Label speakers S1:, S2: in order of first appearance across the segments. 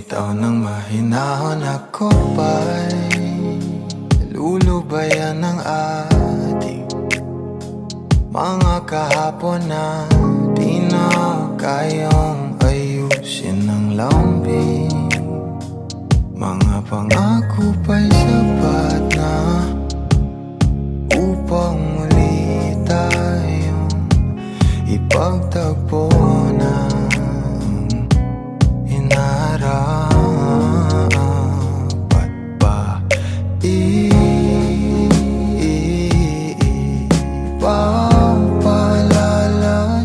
S1: Bitaw ng mahinahon ako ba'y lulubayan ng ating mga kahapon na di na kayang ayusin ng lambing. Mga pangako ba'y sapat na upang muli tayong ipagtagpo na dapat ba ipapalala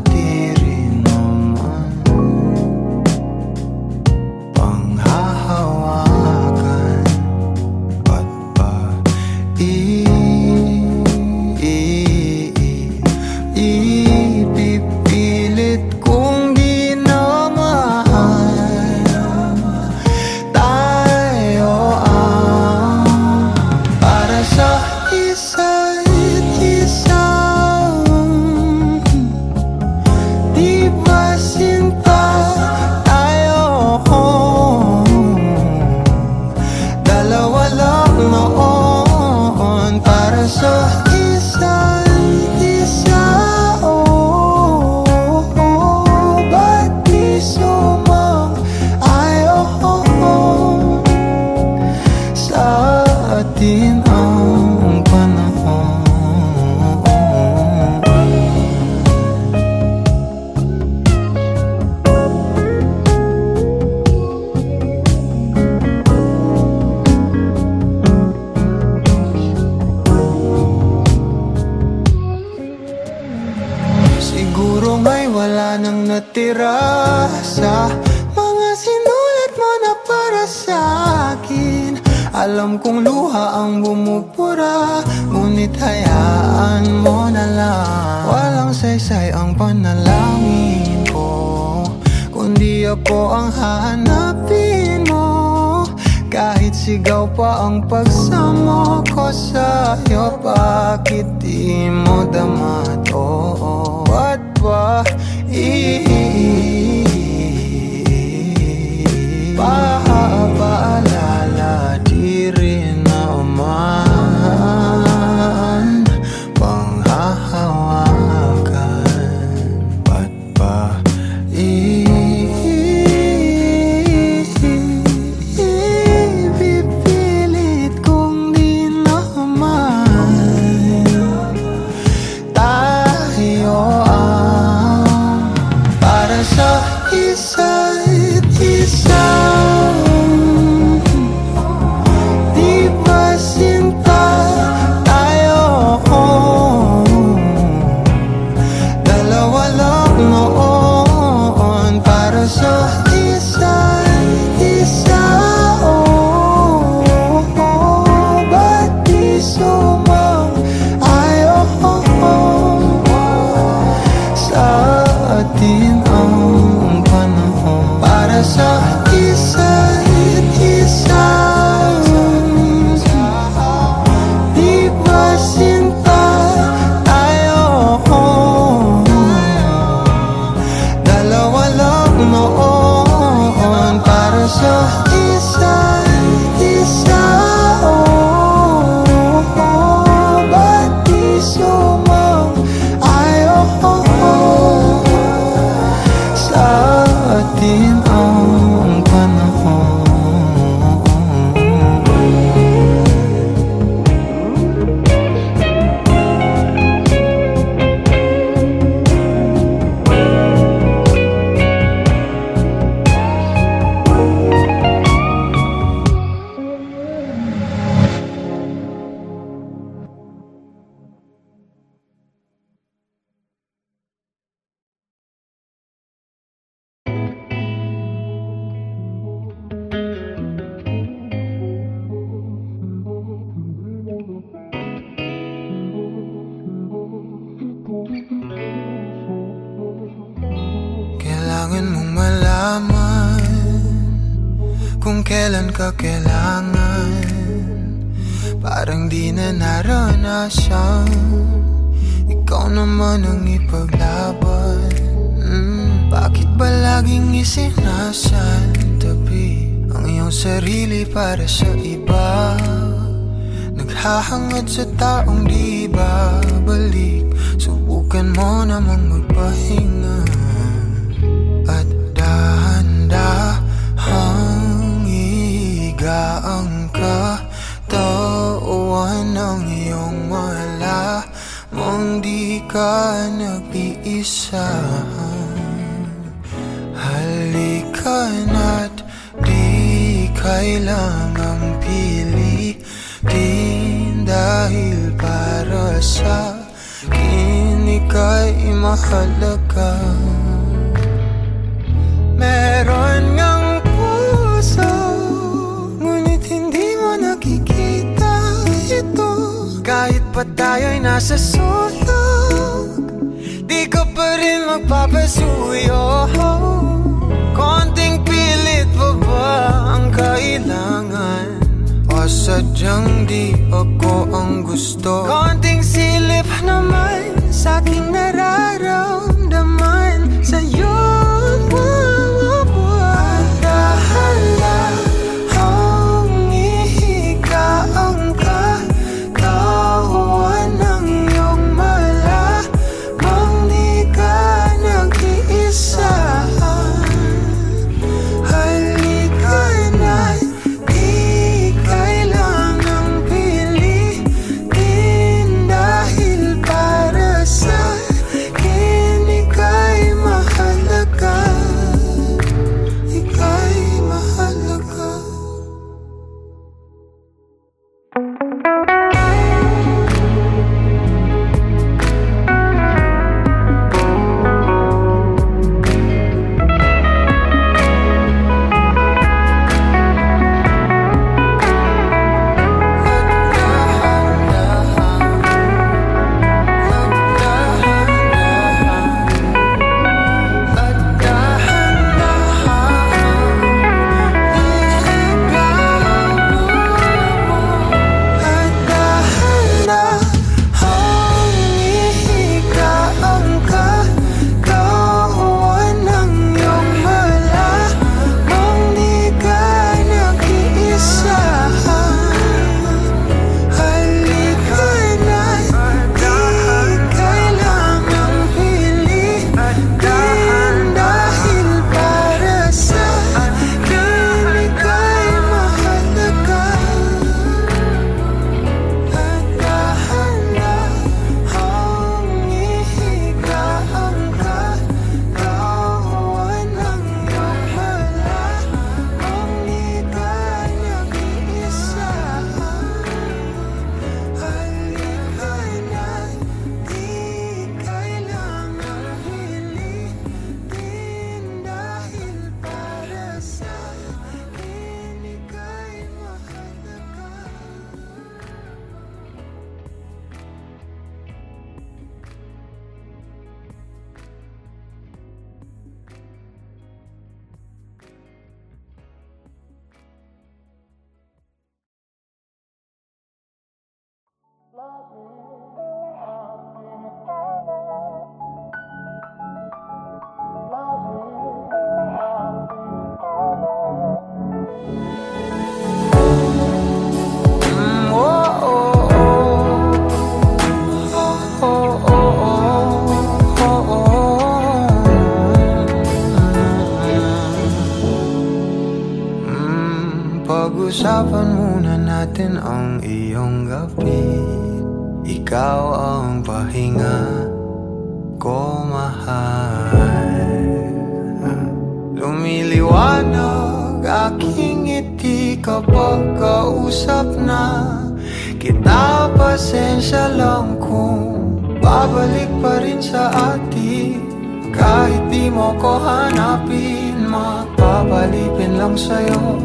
S1: di rin naman panghahawakan? Ba't ba ipipilit kung di na mahal tayo para sa isa't isa? Di ba sinta tayo? Dalawa lang noon para sa isa't isa. Ba't di sumang-ayon sa atin ang panahon? Siguro nga'y wala nang natira sa mga sinulat mo na para sa akin. Alam kong luha ang bumubura, ngunit hayaan mo na lang. Walang saysay ang panalangin ko, kundi ako ang hahanapin mo. Kahit sigaw pa ang pagsamo ko sa'yo, bakit di mo dama to? Ba't ba ipapaalala di rin naman panghahawakan? Ba't ba ipipilit kung di naman tayo para sa isa't isa? Di ba sinta tayo? Dalawa lang noon para sa isa't isa. Ba't di sumang-ayon sa atin ang panahon para sa isa't isa? Di ba sinta tayo? Dalawa lang noon para sa isa't isa. Ba't di sumang-ayon sa atin ang panahon? Kailangan mong malaman kung kailan ka kailangan. Parang di na naranasan, ikaw naman ang ipaglaban. Bakit ba laging isinasantabi ang sarili para sa iba, naghahangad sa taong di babalik. Subukan mo namang magpahinga at dahan-dahang ihigaan ka. Tawan ng iyong malamang di ka nag-iisa. Halika na't di kailangang pilitin, dahil para sa akin ika'y mahalaga. Meron ngang puso, ngunit hindi mo nakikita ito. Kahit pa tayo'y nasa sulok, di ka pa rin magpapasuyo. Konting pilit pa ba ang kailangan? O sadyang di ako ang gusto? Konting silip naman sa aking nararamdaman sa'yo. Dahan-dahang ihigaan ka, tawan ng iyong malamang di ka nag-iisa. Halika na, di kailangang pilitin, dahil para sa akin ika'y mahalaga. Ika'y mahalaga. Pag-usapan muna natin ang iyong gabi. Ikaw ang pahinga ko, mahal. Lumiliwanag aking ngiti kapag kausap na kita. Pasensya lang kung babalik pa rin sa atin. Kahit di mo ko hanapin, magpapalipin lang sa'yo.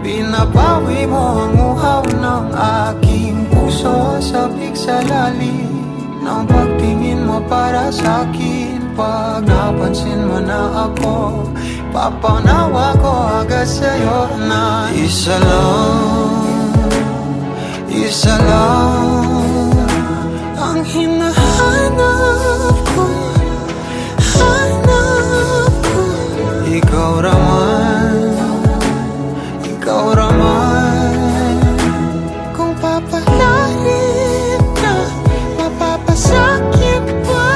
S1: Binabawi mo ang uhaw ng aking puso, sabik sa lalim ng pagtingin mo para sa'kin. Pag napansin mo na ako, papanawa ko agad sa'yo na isa lang ang hinahanap ko. Ikaw raman ikaw raman. Kung papalarin na, mapapasakit pa.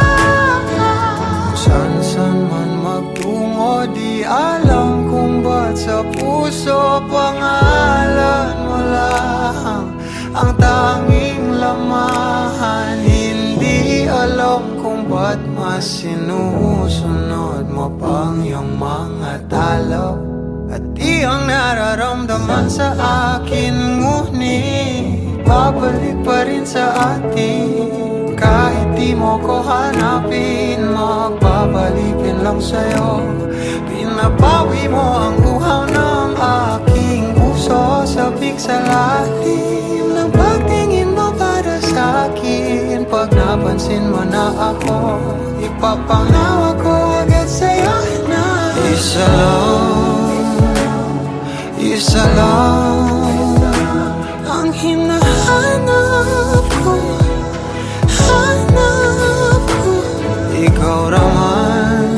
S1: San-san man magtungo, di alam kung ba't sa puso pangalan mo lang ang tanging lamahan. Hindi alam kung ba't mas sinusunod mo pang iyong mga talo. At iyong nararamdaman sa akin, ngunit babalik pa rin sa atin. Kahit di mo ko hanapin, magbabalikin lang sa'yo. Pinapawi mo ang uhaw ng aking puso, sabik sa lalim ng pagtingin mo para sa'kin. Pag napansin mo na ako, ipapangawa ko agad sa'yo na isa lang ang hinahanap ko, hanap ko. Ikaw raman,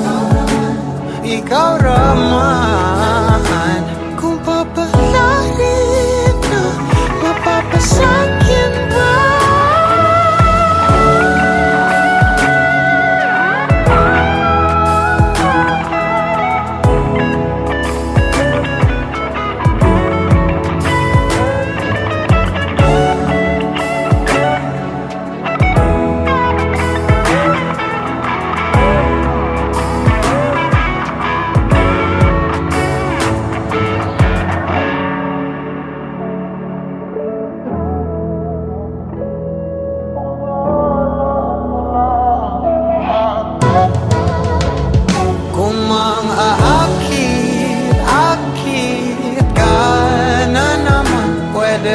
S1: ikaw raman. Kung papalarin na, mapapasakin ba?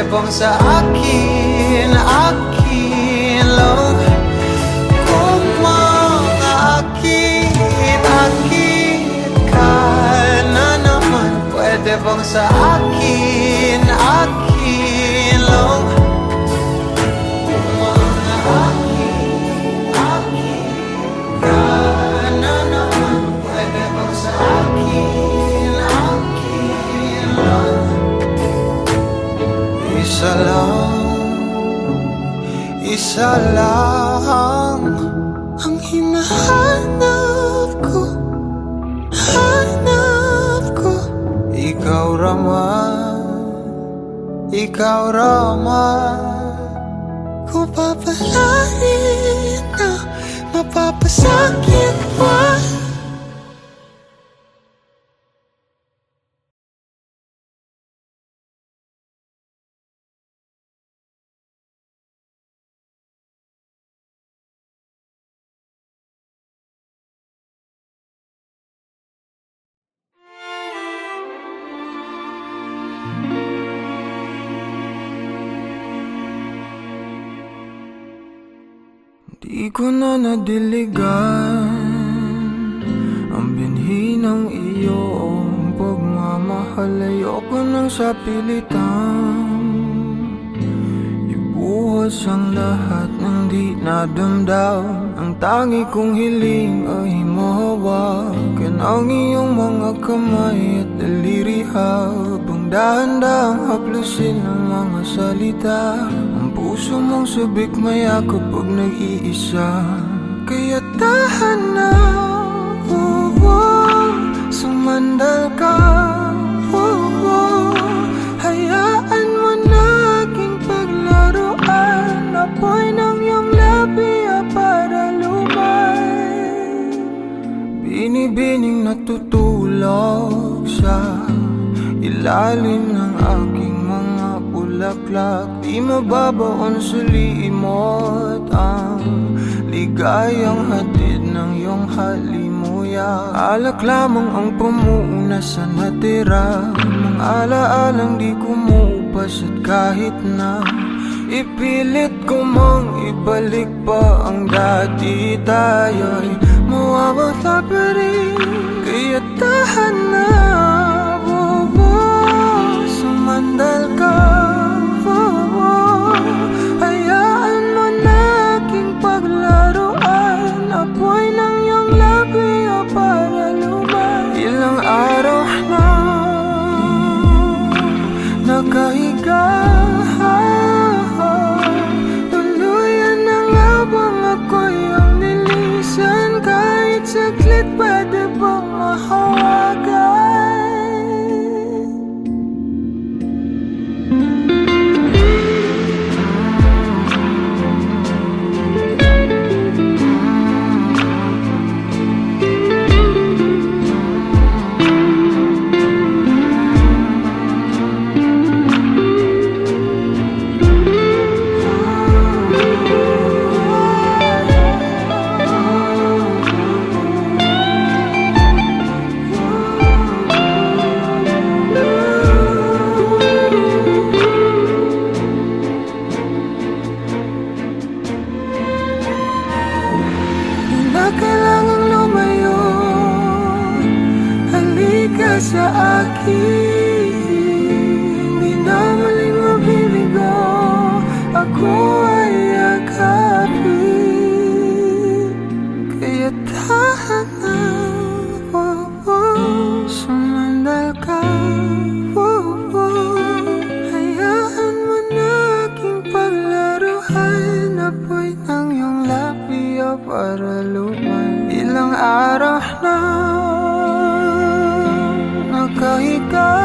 S1: Bang sa akin, akin lang. Kung makakit ka na naman, pwede bang sa akin, akin lang. Kung makakit ka na naman, pwede bang sa akin, akin lang. Isa lang ang hinahanap ko, hanap ko. Ikaw raman, ikaw raman. Kung papalarin na, mapapasakit pa. Di ko na nadiligan ang binhi ng iyong pagmamahal. Ayoko nang sa pilitan ibuhos ang lahat ng di nadamdam. Ang tangi kong hiling ay mahawakan ang iyong mga kamay at daliri, habang dahan-dahang haplusin ang mga salita. Ang puso mong sabik mayakap pag nag-iisa. Kaya tahan na, sumandal ka, hayaan mo na aking paglaruan. Apoy ng iyong labi para lumay, binibining natutulog sa ilalim ng aking mga bulaklak. Di mababaon sa limot ang ligayang hatid ng iyong halimuyak. Alak lamang ang pamuuna sa natira, mga alaalang di kumupas. At kahit na ipilit ko mang ibalik pa ang dati, tayo'y mawawala pa rin. Kaya tahan na, sumandal ka, hayaan mo na aking paglaruan. Apoy ng iyong labi para lumay. Ilang araw na nakahiga. Tuluyan na nga bang ako'y ang nilisan? Kahit saglit pwede bang mahawagan? Kailangang lumayo, halika sa akin. Di na muling mabibigo, ako ay yakapin. Kaya tahan na, sumandal ka. Hayaan mo na aking paglaruan. Apoy ng iyong labi para lumay. Ilang araw na nakahiga.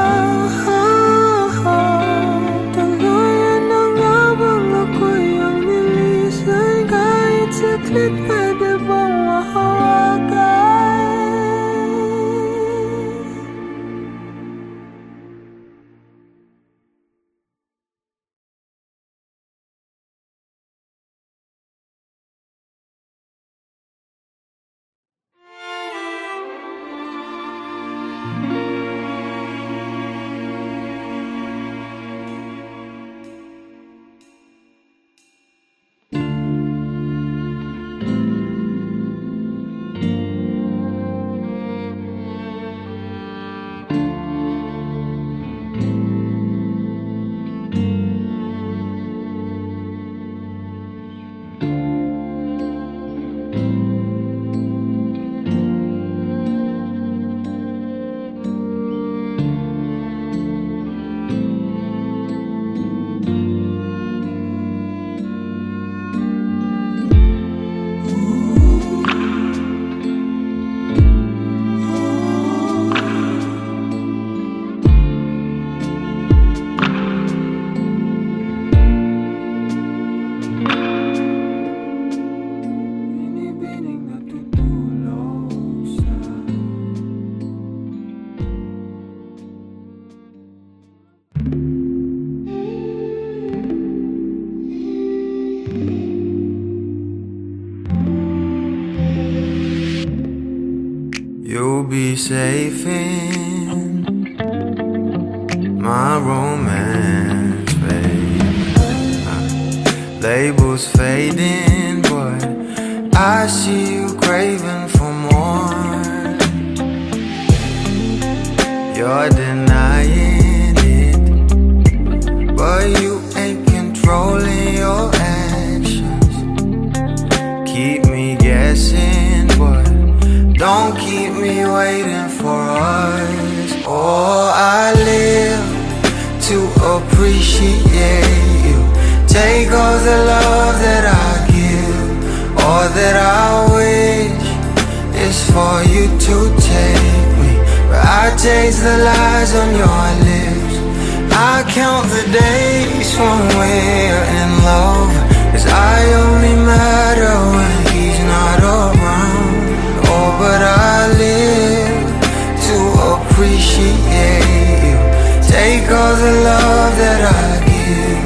S1: Tuluyan na nga bang ako'y ang nilisan? Kahit saglit pwede bang mahawagan? You'll be safe in my romance, babe. Labels fading, but I see you craving for more. You're denying it, but you ain't controlling your actions. Keep me guessing, but don't keep me waiting for us. Oh, I live to appreciate you. Take all the love that I give. All that I wish is for you to take me, but I taste the lies on your lips. I count the days when we're in love, 'cause I only matter when he's not around. Oh, but I live to appreciate you. Take all the love that I give.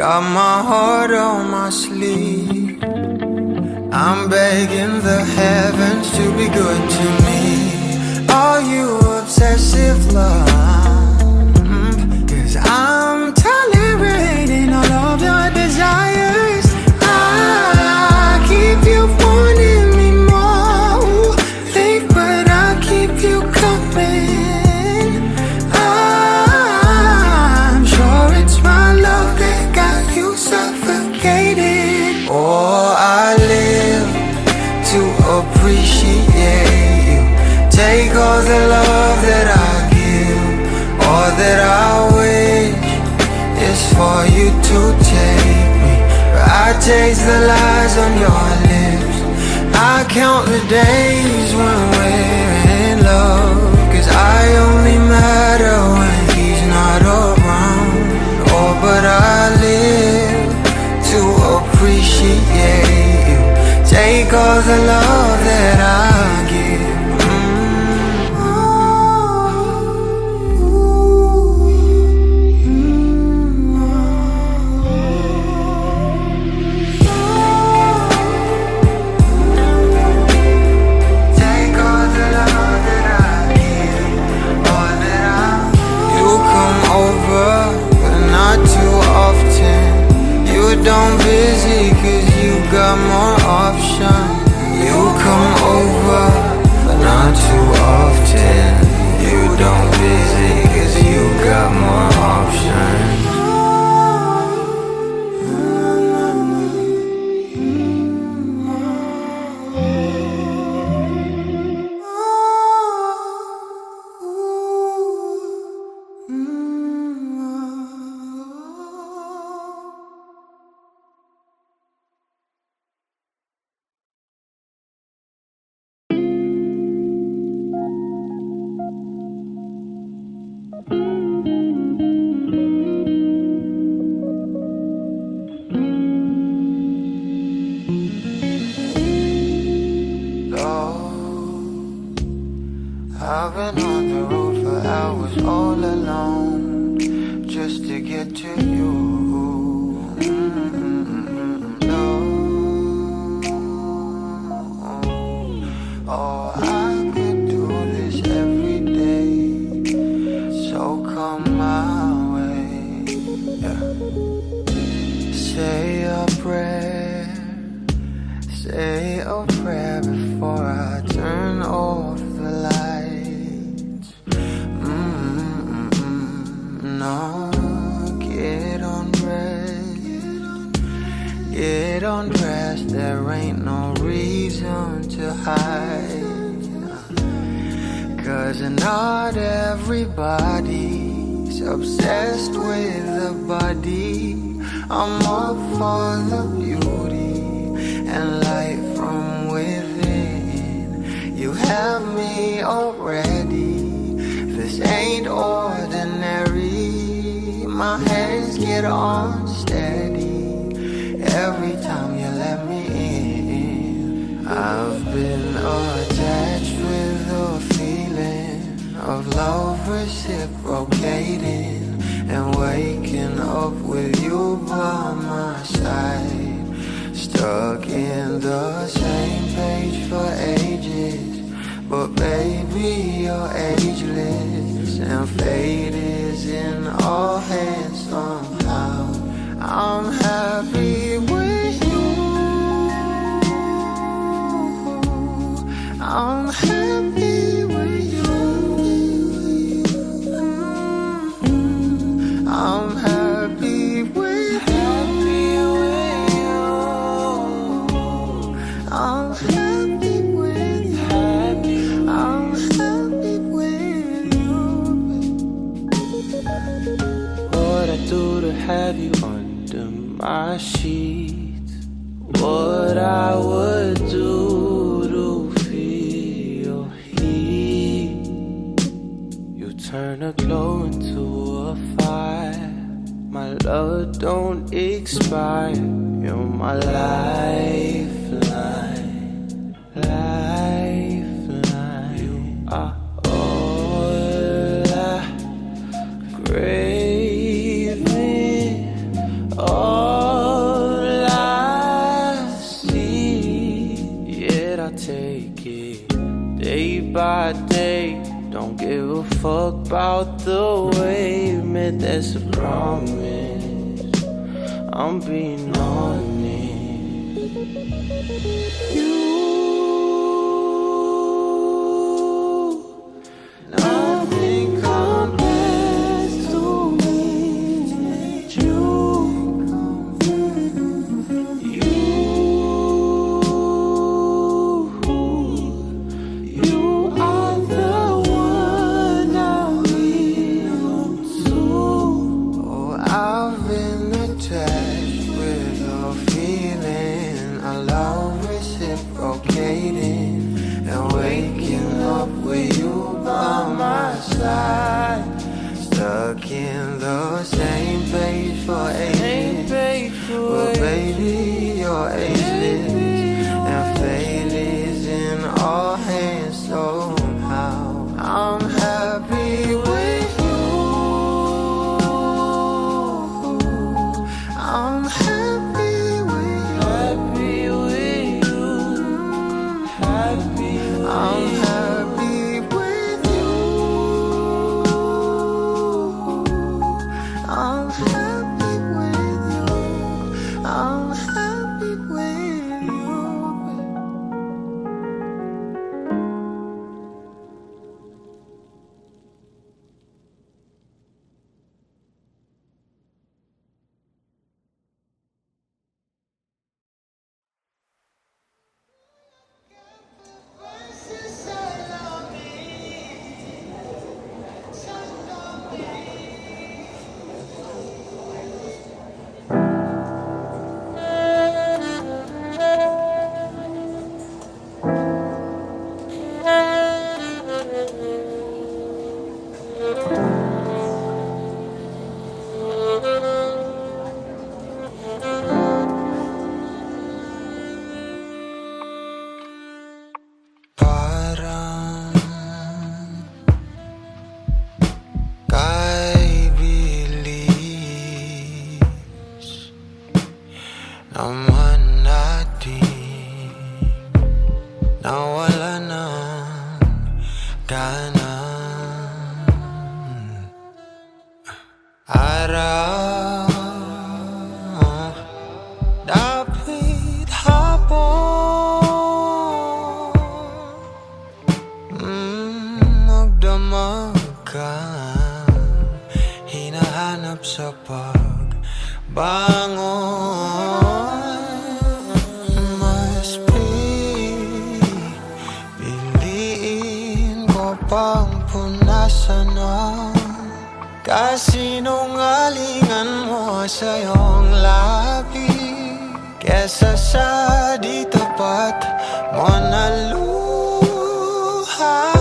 S1: Got my heart on my sleeve. I'm begging the heavens to be good to me. Are you obsessive love? 'Cause I'm tolerating all of your desires. I keep you wanting me more. Leave, but I keep you coming. I'm sure it's my love that got you suffocated. Oh, I live to appreciate you. Take all the love that I give. eyes on your lips. I count the days when we're in love, 'cause I only matter when he's not around. Oh, but I live to appreciate you. Take all the love that I give. Don't visit 'cause you got more options. You come over, but not too often. You don't visit 'cause you got more options. I've been on the road for hours all alone just to get to you. No. Oh, I could do this every day, so come my way. Yeah. Say a prayer, say a prayer before I turn off the lights. No, get undressed, there ain't no reason to hide. 'Cause not everybody's obsessed with the body. I'm up for the beauty and light from within. You have me already, this ain't ordinary. My hands get unsteady every time you let me in. I've been attached with a feeling of love reciprocating, and waking up with you by my side. Stuck in the same page for ages, but baby you're ageless, and fate is in our hands somehow. I'm happy with you. I'm happy with you. I'm happy with you. I'm happy with you. I'm happy with you. What I do to have you under my sheets, what I would do to feel your heat. You turn a glow into a fire. My love don't expire. You're my lifeline, lifeline. You are all I craving, all I see. Yet I take it day by day. Don't give a fuck about the way you meant. That's a promise, I'm being honest. You, nothing compares to me. You, you are the one I will to. Oh, I've been attached with a feeling. I in the same page for ages. Well, baby, you're ageless, and fate is in our hands somehow. I'm happy with you. I'm happy with you. Happy with you. Happy with I'm you. Happy with you. I'm happy with you. I'm happy with you. Parang kay bilis naman natin nawala ng gana. Araw dapit hapon, magdamag ka, hinahanap sa pagbangon. Mas piliin ko pang punasan ang kasinungalingan mo sa iyong labi, kesa sa di tapat mo na luha.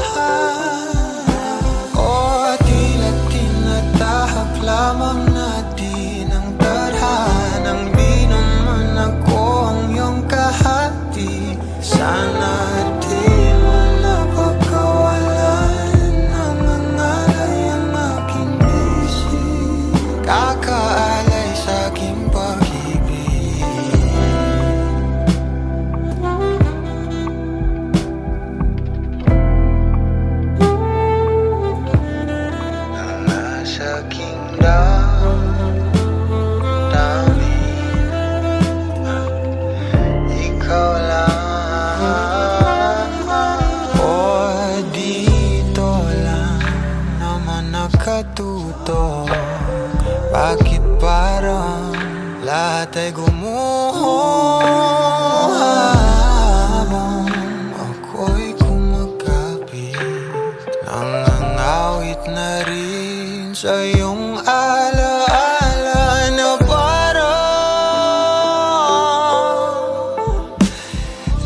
S1: O tila tinatahak lamang natin ang tadhanang di naman ako ang iyong kahati. Sana di mo napagkawalan ng ngangalay ang aking isip, kakaalay sa aking pag-ibig. Ang nasa aking damdamin, ikaw lang. O dito lang naman nakatuto, bakit parang lahat ay gumuho habang ako'y kumakapit, nangangawit na rin sa iyong alaala na parang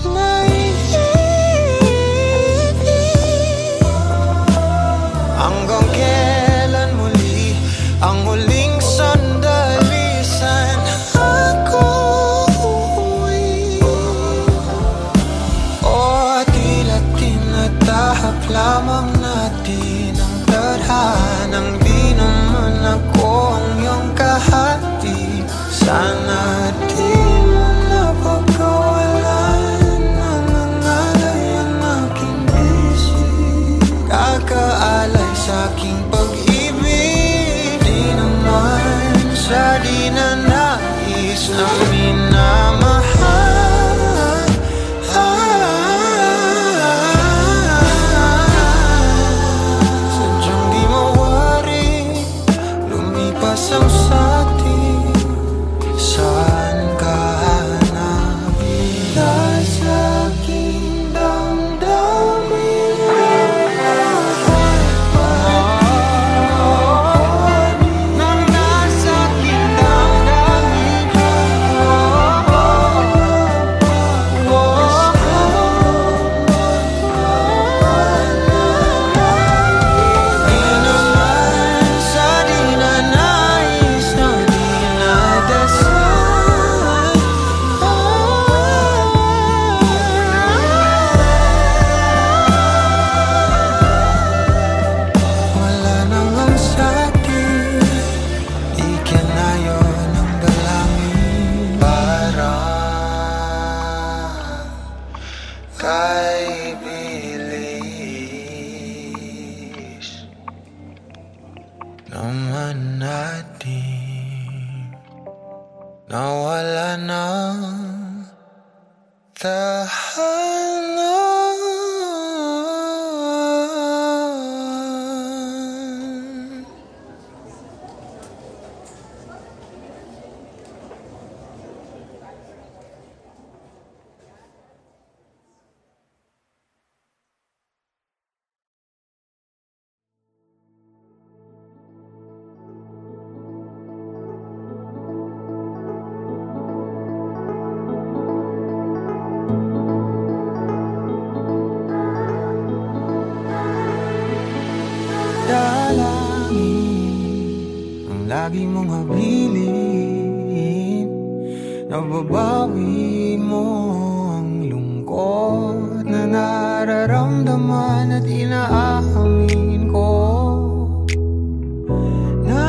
S1: naiibig. Hanggang kailan muli ang huling sandali, sana ako uuwi. O tila tinatahak lamang natin ang tadhanang di naman ako ang iyong kahati. Sana di mo napagkawalan ng ngangalay ang aking isip, kakaalay sa aking pag-ibig. Di naman sa di na nais na minamahal. Sadyang di mawari lumipas ang satin. Saan ka hanapin? Nasa aking damdamin, nang nasa aking damdamin. naman natin nawala ng tahanan. Dalangin ang lagi mong habilin, nababawi mo ang lungkot na nararamdaman at inaamin ko na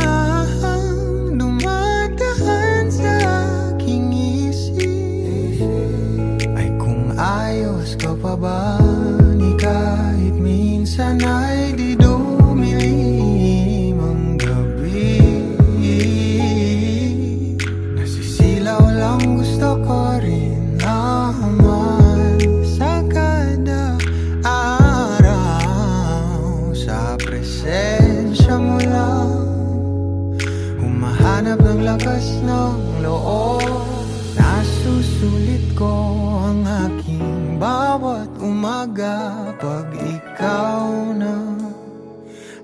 S1: dumadahan sa aking isip ay kung ayos ka pa ba, ni kahit minsan ay di dumilim ang gabi. Nasisilaw lang, gusto ko rin naman sa kada araw, sa presensya mo lang humahanap ng lakas ng loob. Nasusulit ko ang aking bawat umaga pag ikaw na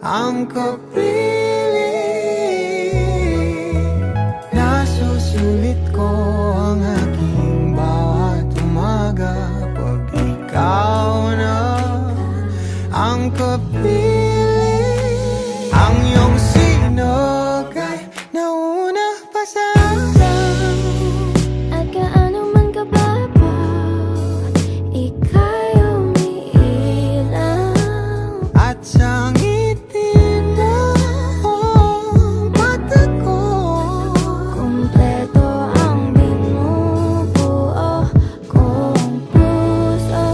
S1: ang kapiling. Nasusulit ko ang aking bawat umaga pag ikaw na ang kapiling. Ang iyong sinag ay nauna pa sa araw,
S2: at gaano man kababaw, ika'y umiilaw.
S1: at sa ngiti mo ang mata ko,
S2: Kumpleto ang binubuo kong puso.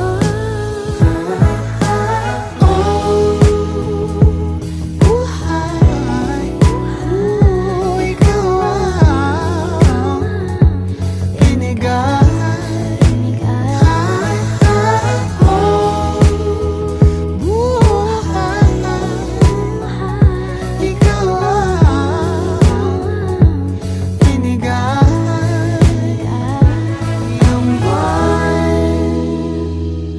S1: buhay, ikaw ang binigay. Ikaw ang binigay.
S2: Ang buwan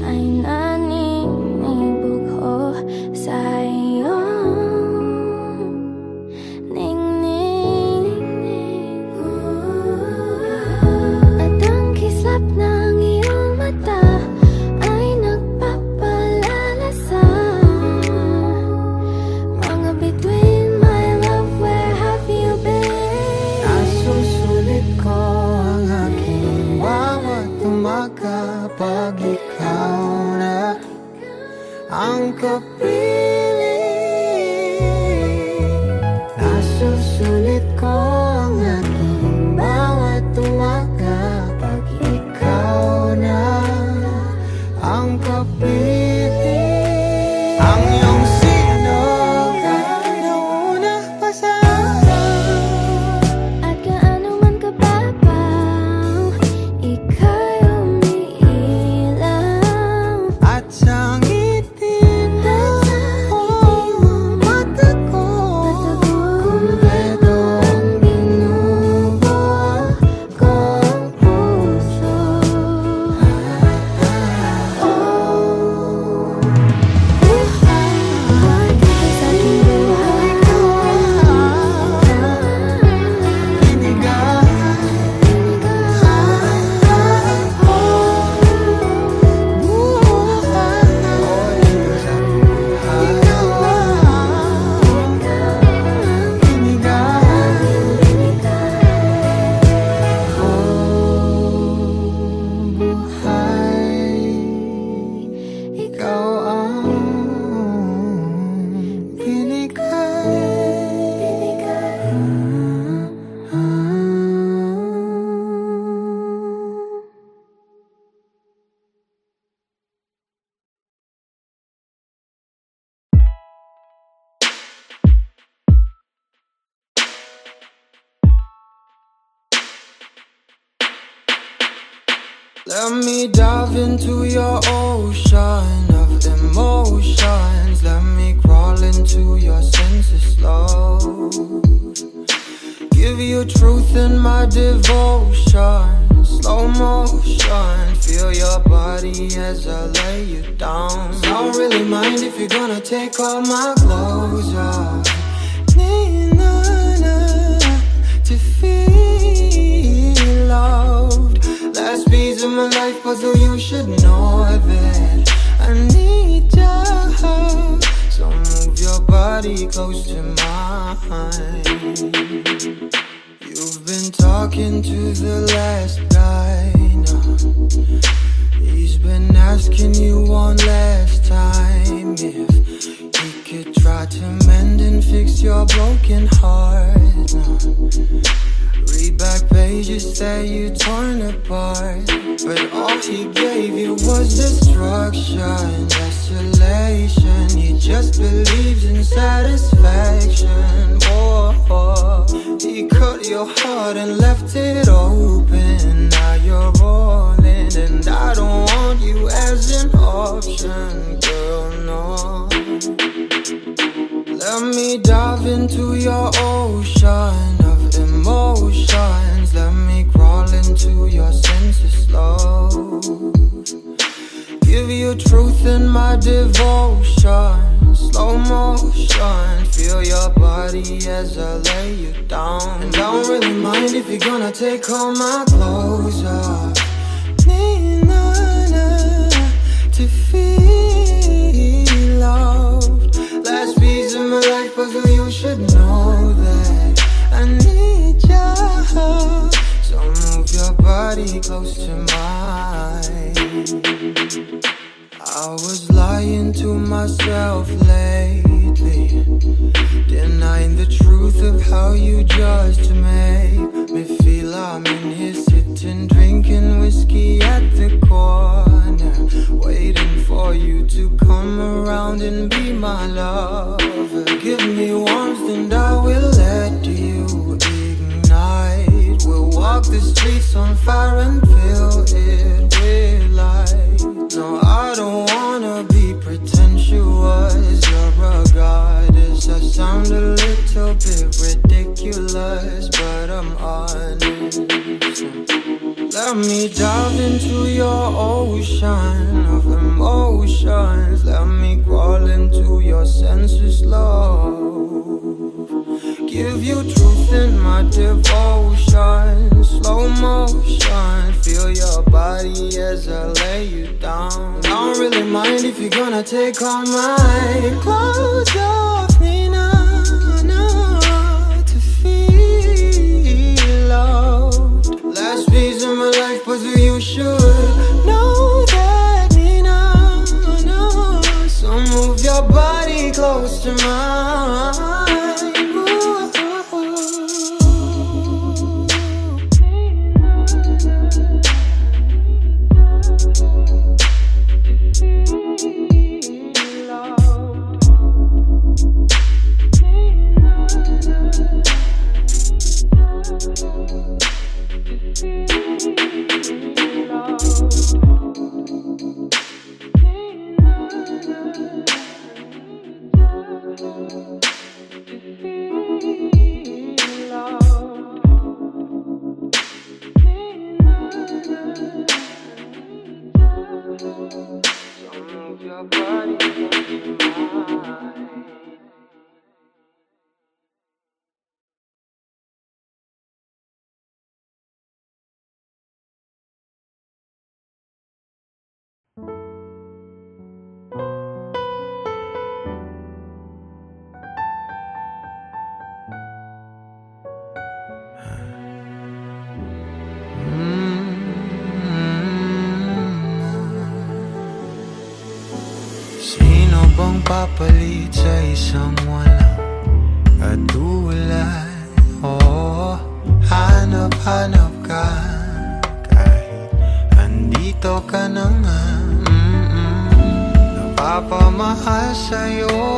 S2: ay naninibugho sa iyong ningning. At ang kislap ng iyong mata ay nagpapalala sa mga bituin. My love, where have you been?
S1: Nasusulit ko ang aking bawat umaga pag ikaw na ang kapiling. Nasusulit ko ang aking bawat umaga pag ikaw na ang kapiling. Ang iyong sinog ay nauna pa sa araw,
S2: At gaano man kababaw, ika'y umiilaw.
S1: at sa ngiti mo Let me dive into your ocean of emotions. Let me crawl into your senses slow. Give you truth in my devotion. Slow motion. Feel your body as I lay you down. Don't really mind if you're gonna take all my clothes off. Need to feel loved. Last piece of my life puzzle, you should know that I need you. So move your body close to mine. You've been talking to the last guy now. He's been asking you one last time if he could try to mend and fix your broken heart now. Read back pages that you torn apart, but all he gave you was destruction, desolation. He just believes in satisfaction. Oh, he cut your heart and left it open. Now you're rolling, and I don't want you as an option, girl, no. Let me dive into your ocean of emotions. Let me crawl into your senses slow. Give you truth in my devotion. Slow motion. Feel your body as I lay you down. And I don't really mind if you're gonna take all my clothes off. Need to feel loved. Last piece of my life puzzle, you should know that I need you. So move your body close to mine. I was lying to myself lately, denying the truth of how you just make me feel. I'm in here sitting, drinking whiskey at the corner, waiting for you to come around and be my lover. Give me warmth and I will let you ignite. We'll walk the streets on fire and fill it with light. No, I don't wanna be pretentious. You're a goddess. I sound a little bit ridiculous, but I'm honest. Let me dive into your ocean of emotions. Let me crawl into your senses, love. Give you truth in my devotion. Slow motion. Feel your body as I lay you down. I don't really mind if you're gonna take all my clothes off me now, to feel loved. Last piece of my life puzzle, you should know that me now. So move your body close to mine. Bang papalit sa isang walang katulad. Oh, hanap-hanap ka kahit andito ka na nga. Napapamahal sa'yo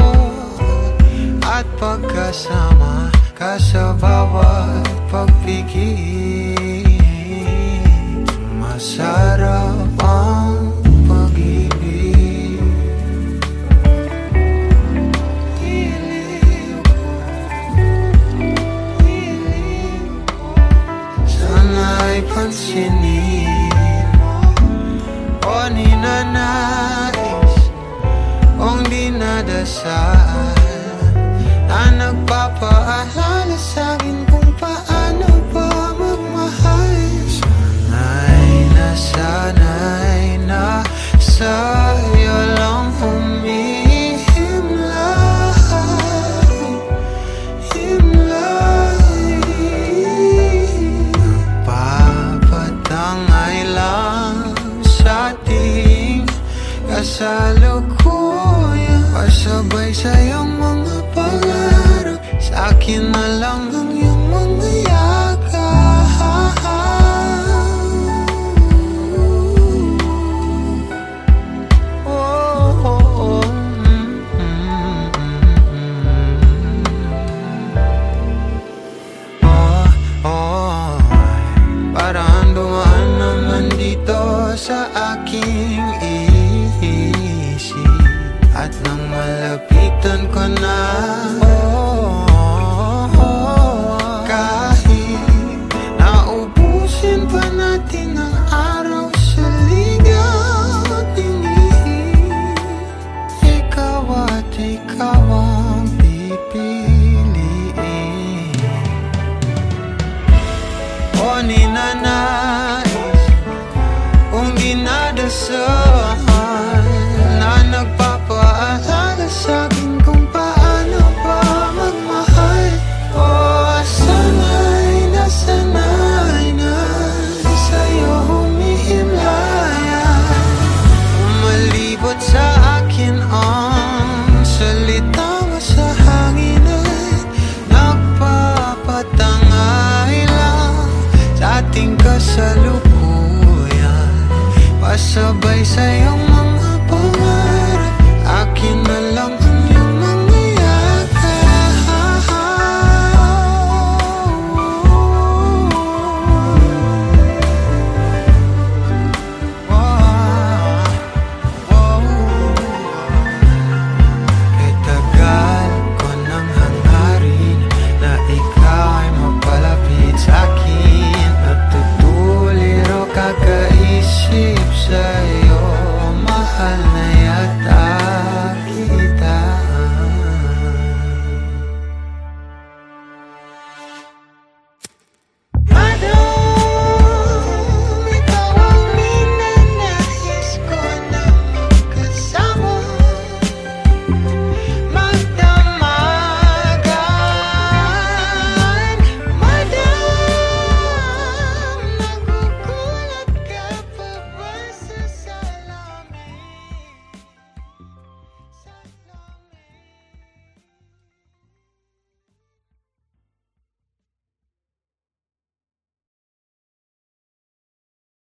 S1: at pagkasama ka sa bawat pagpikit. masarap ang pag-ibig. Hiling ko, sana'y pansinin mo o ninanais kong dinadasal na nagpapaalala sa'kin kung paano ba magmahal. Sana'y na sa'yo lang himlay. Papatangay lang sa ating kasalukuyan, pasabay sa'yong mga pangarap, sa'kin